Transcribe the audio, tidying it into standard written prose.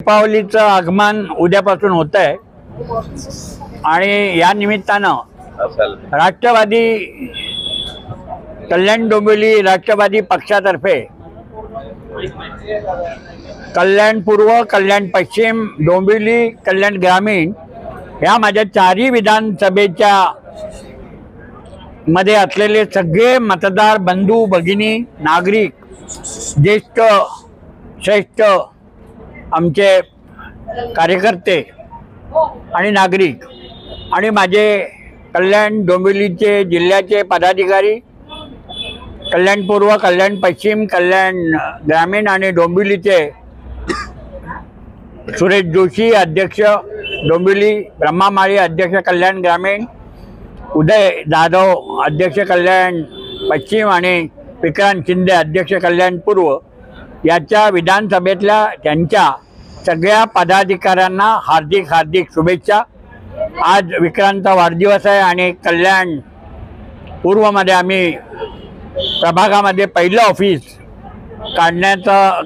दीपावलीचं आगमन उद्यापासून होत आहे आणि या निमित्तानं राष्ट्रवादी कल्याण डोंबिवली राष्ट्रवादी पक्षातर्फे कल्याण पूर्व, कल्याण पश्चिम, डोंबिवली, कल्याण ग्रामीण या माझ्या चारही विधानसभेच्या मध्ये असलेले सगळे मतदार बंधू भगिनी, नागरिक, ज्येष्ठ श्रेष्ठ आमचे कार्यकर्ते आणि नागरिक आणि माझे कल्याण डोंबिवलीचे जिल्ह्याचे पदाधिकारी, कल्याण पूर्व, कल्याण पश्चिम, कल्याण ग्रामीण आणि डोंबिवलीचे सुरेश जोशी अध्यक्ष डोंबिवली, ब्रह्मामाळी अध्यक्ष कल्याण ग्रामीण, उदय जाधव अध्यक्ष कल्याण पश्चिम आणि विक्रांत शिंदे अध्यक्ष कल्याण पूर्व याच्या विधानसभेतल्या त्यांच्या सगळ्या पदाधिकाऱ्यांना हार्दिक शुभेच्छा। आज विक्रांतचा वाढदिवस आहे आणि कल्याण पूर्वमध्ये आम्ही प्रभागामध्ये पहिलं ऑफिस काढण्याचं